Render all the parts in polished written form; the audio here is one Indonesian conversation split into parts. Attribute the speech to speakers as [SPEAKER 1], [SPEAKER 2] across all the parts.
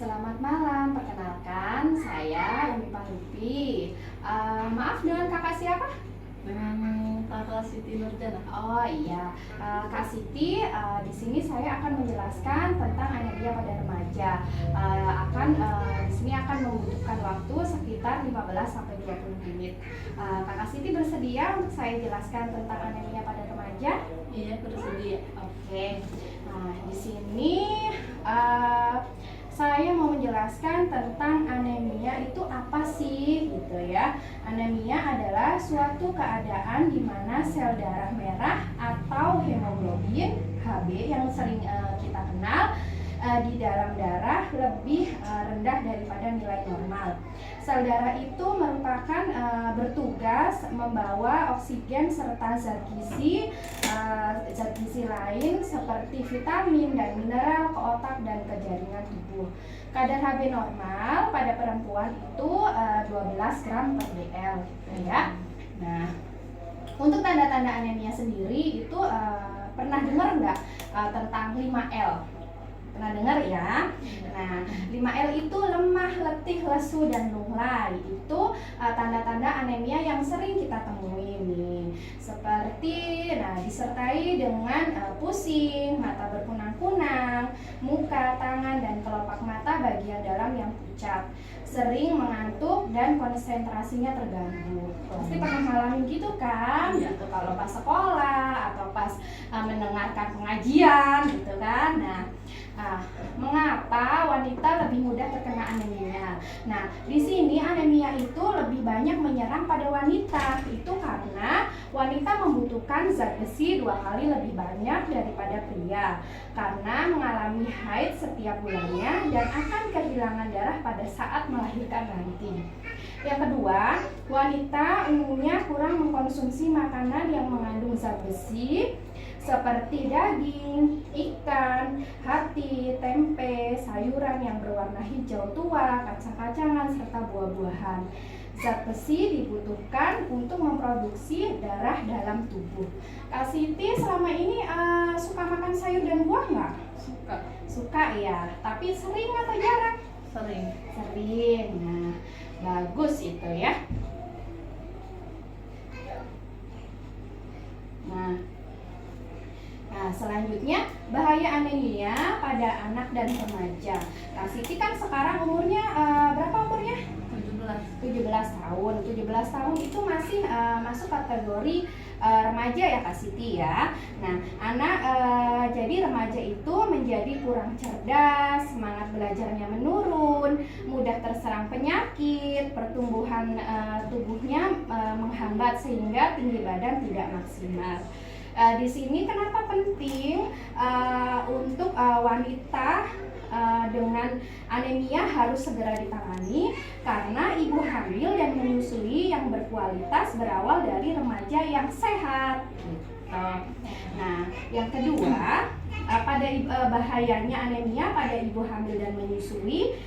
[SPEAKER 1] Selamat malam, perkenalkan saya Umi Palupi. Maaf, dengan kakak siapa?
[SPEAKER 2] Dengan Kakak Siti Nurjana.
[SPEAKER 1] Oh iya, Kak Siti, di sini saya akan menjelaskan tentang anemia pada remaja. Di sini akan membutuhkan waktu sekitar 15 sampai 20 menit. Kakak Siti bersedia untuk saya jelaskan tentang anemia pada remaja?
[SPEAKER 2] Iya, bersedia.
[SPEAKER 1] Oke. Nah, di sini saya mau menjelaskan tentang anemia itu apa sih, gitu ya. Anemia adalah suatu keadaan di mana sel darah merah atau hemoglobin Hb yang sering kita kenal di dalam darah lebih rendah daripada nilai normal. Sel darah itu merupakan bertugas membawa oksigen serta zat gizi lain seperti vitamin dan mineral ke otak dan ke jaringan tubuh. Kadar Hb normal pada perempuan itu 12 gram per dl, gitu ya. Nah, untuk tanda-tanda anemia sendiri itu pernah dengar nggak tentang 5L? Pernah dengar ya? Nah, 5L itu lemah, letih, lesu, dan lunglai. Itu tanda-tanda anemia yang sering kita temui nih. Seperti, disertai dengan pusing, mata berkunang-kunang, muka, tangan, dan kelopak mata bagian dalam yang pucat, sering mengantuk, dan konsentrasinya terganggu. Pasti pernah ngalamin gitu kan? Gitu, kalau pas sekolah atau pas mendengarkan pengajian gitu kan. Nah, mengapa wanita lebih mudah terkena anemia? Nah, di sini anemia itu lebih banyak menyerang pada wanita. Itu karena wanita membutuhkan zat besi 2 kali lebih banyak daripada pria, karena mengalami haid setiap bulannya dan akan kehilangan darah pada saat melahirkan nanti. Yang kedua, wanita umumnya kurang mengkonsumsi makanan yang mengandung zat besi seperti daging, ikan, hati, tempe, sayuran yang berwarna hijau tua, kacang-kacangan, serta buah-buahan. Zat besi dibutuhkan untuk memproduksi darah dalam tubuh. Kak Siti selama ini suka makan sayur dan buah nggak?
[SPEAKER 2] Suka.
[SPEAKER 1] Suka ya, tapi sering atau jarang?
[SPEAKER 2] Sering.
[SPEAKER 1] Sering. Nah, bagus itu ya. Nah, selanjutnya bahaya anemia pada anak dan remaja. Kak Siti kan sekarang umurnya berapa umurnya? 17 tahun. 17 tahun itu masih masuk kategori remaja ya Kak Siti ya. Nah, jadi remaja itu menjadi kurang cerdas, semangat belajarnya menurun, mudah terserang penyakit, pertumbuhan tubuhnya menghambat sehingga tinggi badan tidak maksimal. Di sini kenapa penting untuk wanita dengan anemia harus segera ditangani, karena ibu hamil dan menyusui yang berkualitas berawal dari remaja yang sehat. Nah, yang kedua, bahayanya anemia pada ibu hamil dan menyusui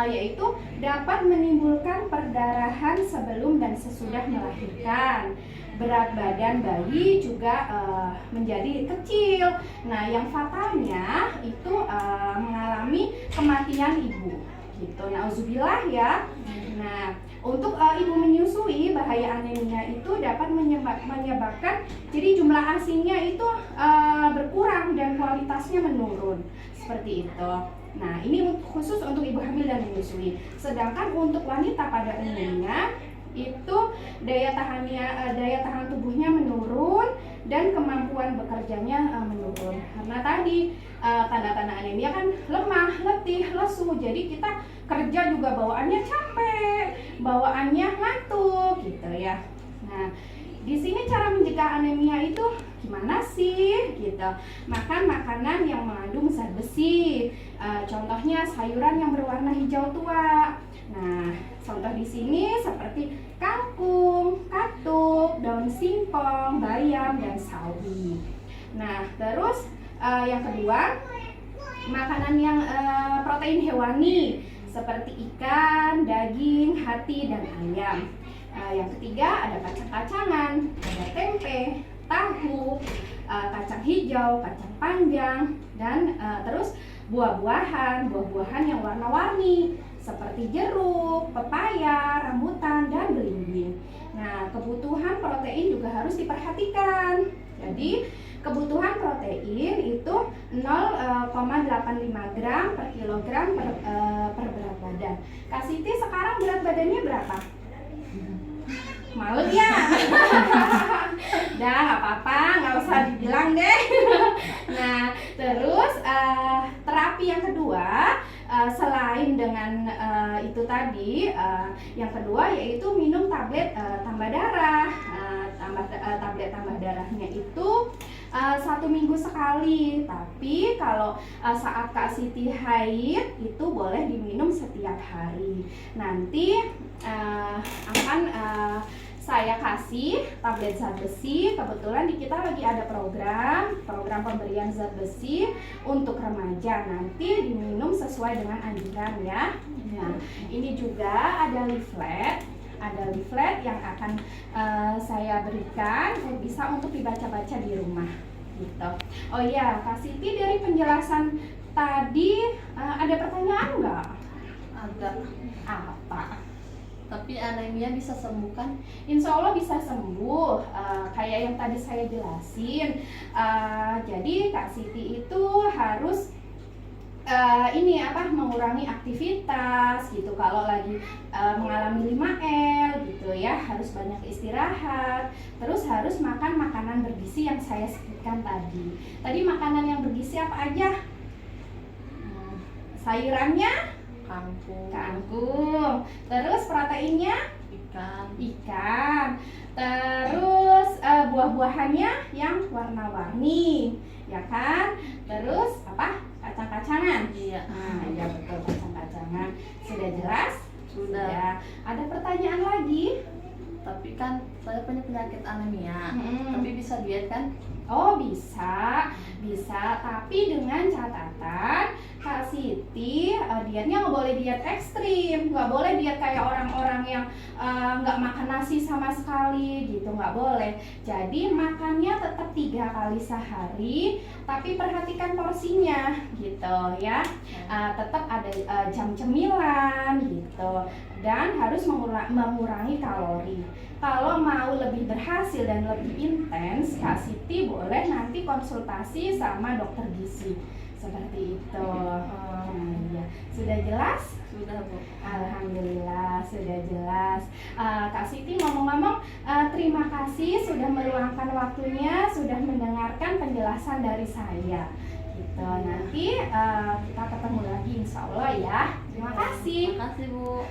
[SPEAKER 1] yaitu dapat menimbulkan perdarahan sebelum dan sesudah melahirkan. Berat badan bayi juga menjadi kecil. Nah, yang fatalnya itu mengalami kematian ibu. Gitu. Nauzubillah ya. Nah, untuk ibu menyusui, bahaya anemia itu dapat menyebabkan jadi jumlah ASInya itu berkurang dan kualitasnya menurun. Seperti itu. Nah, ini khusus untuk ibu hamil dan menyusui. Sedangkan untuk wanita pada umumnya itu daya tahan tubuhnya menurun dan kemampuan bekerjanya menurun. Karena tadi tanda-tanda anemia kan lemah, letih, lesu. Jadi kita kerja juga bawaannya capek, bawaannya ngantuk gitu ya. Nah, di sini cara mencegah anemia itu gimana sih? Gitu. Makan makanan yang mengandung zat besi. Contohnya sayuran yang berwarna hijau tua. Nah, contoh di sini seperti kangkung, katuk, daun singkong, bayam, dan sawi. Nah, terus yang kedua, makanan yang protein hewani seperti ikan, daging, hati, dan ayam. Yang ketiga ada kacang-kacangan, ada tempe, tahu, kacang hijau, kacang panjang, dan terus buah-buahan yang warna-warni seperti jeruk, pepaya, rambutan, dan belimbing. Nah, kebutuhan protein juga harus diperhatikan. Jadi, kebutuhan protein itu 0,85 gram per kilogram per berat badan. Kak Siti sekarang berat badannya berapa? Malu ya? Udah nggak apa-apa, nggak usah dibilang deh. Nah, terus terapi yang kedua, selain dengan itu tadi, yang kedua yaitu minum tablet tambah darah. Tablet tambah darahnya itu 1 minggu sekali, tapi kalau saat Kak Siti haid itu boleh diminum setiap hari. Nanti akan saya kasih tablet zat besi. Kebetulan di kita lagi ada program pemberian zat besi untuk remaja. Nanti diminum sesuai dengan anjuran ya. Nah, ini juga ada leaflet yang akan saya berikan, bisa untuk dibaca-baca di rumah gitu. Oh iya, Kak Siti, dari penjelasan tadi ada pertanyaan nggak?
[SPEAKER 2] Ada.
[SPEAKER 1] Apa?
[SPEAKER 2] Tapi anemia bisa sembuhkan?
[SPEAKER 1] Insya Allah bisa sembuh, kayak yang tadi saya jelasin. Jadi Kak Siti itu harus mengurangi aktivitas gitu. Kalau lagi mengalami 5L gitu ya, harus banyak istirahat. Terus harus makan makanan bergizi yang saya sebutkan tadi. Tadi makanan yang bergizi apa aja? Sayurannya kangkung. Terus proteinnya ikan. Terus buah-buahannya yang warna-warni, ya kan? Terus apa? Kacang-kacangan.
[SPEAKER 2] Iya.
[SPEAKER 1] Nah, ya betul, kacang-kacangan. Sudah jelas?
[SPEAKER 2] Sudah.
[SPEAKER 1] Ada pertanyaan lagi?
[SPEAKER 2] Tapi kan saya punya penyakit anemia. Tapi bisa diet kan?
[SPEAKER 1] Oh, bisa, tapi dengan catatan Kak Siti dietnya nggak boleh diet ekstrim, nggak boleh diet kayak orang-orang yang nggak makan nasi sama sekali gitu, nggak boleh. Jadi makannya tetap 3 kali sehari, tapi perhatikan porsinya gitu ya. Tetap ada jam cemilan gitu, dan harus mengurangi kalori. Kalau mau lebih berhasil dan lebih intens, Kak Siti boleh nanti konsultasi sama dokter gizi seperti itu. Ya. Sudah jelas?
[SPEAKER 2] Sudah, Bu.
[SPEAKER 1] Alhamdulillah sudah jelas. Kak Siti ngomong-ngomong, terima kasih sudah meluangkan waktunya, sudah mendengarkan penjelasan dari saya. Gitu. Nanti kita ketemu lagi insya Allah ya. Terima kasih.
[SPEAKER 2] Terima kasih, Bu.